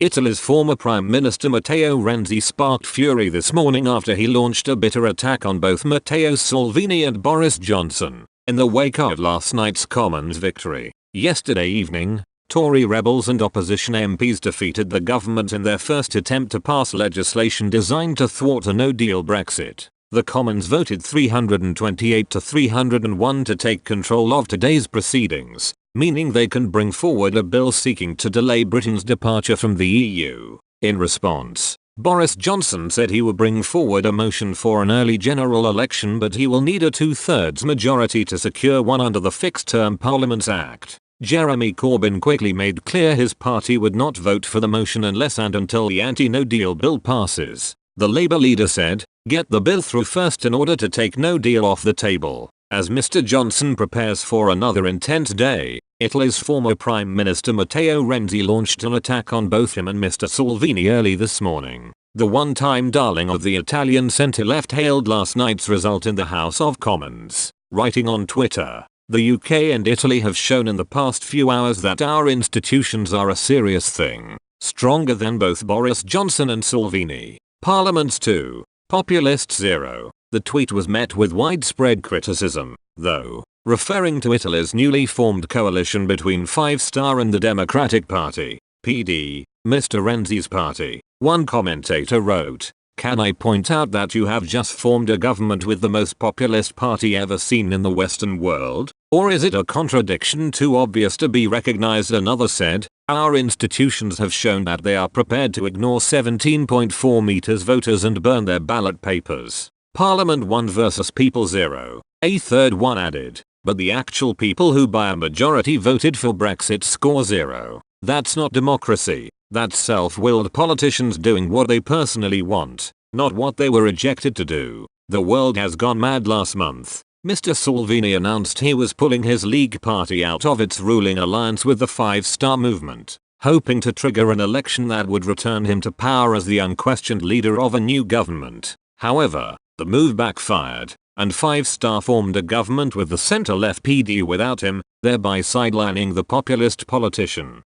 Italy's former Prime Minister Matteo Renzi sparked fury this morning after he launched a bitter attack on both Matteo Salvini and Boris Johnson, in the wake of last night's Commons victory. Yesterday evening, Tory rebels and opposition MPs defeated the government in their first attempt to pass legislation designed to thwart a no-deal Brexit. The Commons voted 328 to 301 to take control of today's proceedings, meaning they can bring forward a bill seeking to delay Britain's departure from the EU. In response, Boris Johnson said he will bring forward a motion for an early general election, but he will need a 2/3 majority to secure one under the Fixed-Term Parliaments Act. Jeremy Corbyn quickly made clear his party would not vote for the motion unless and until the anti-no deal bill passes. The Labour leader said, "Get the bill through first in order to take no deal off the table." As Mr. Johnson prepares for another intense day, Italy's former Prime Minister Matteo Renzi launched an attack on both him and Mr. Salvini early this morning. The one-time darling of the Italian centre-left hailed last night's result in the House of Commons, writing on Twitter, "The UK and Italy have shown in the past few hours that our institutions are a serious thing, stronger than both Boris Johnson and Salvini. Parliaments 2, Populists 0. The tweet was met with widespread criticism, though, referring to Italy's newly formed coalition between Five Star and the Democratic Party, PD, Mr. Renzi's party. One commentator wrote, "Can I point out that you have just formed a government with the most populist party ever seen in the Western world? Or is it a contradiction too obvious to be recognized?" Another said, "Our institutions have shown that they are prepared to ignore 17.4 meters voters and burn their ballot papers. Parliament 1 versus People 0. A third one added, "But the actual people who by a majority voted for Brexit score 0. That's not democracy. That's self-willed politicians doing what they personally want, not what they were rejected to do. The world has gone mad." Last month, Mr. Salvini announced he was pulling his League party out of its ruling alliance with the Five Star movement, hoping to trigger an election that would return him to power as the unquestioned leader of a new government. However, the move backfired, and Five Star formed a government with the centre-left PD without him, thereby sidelining the populist politician.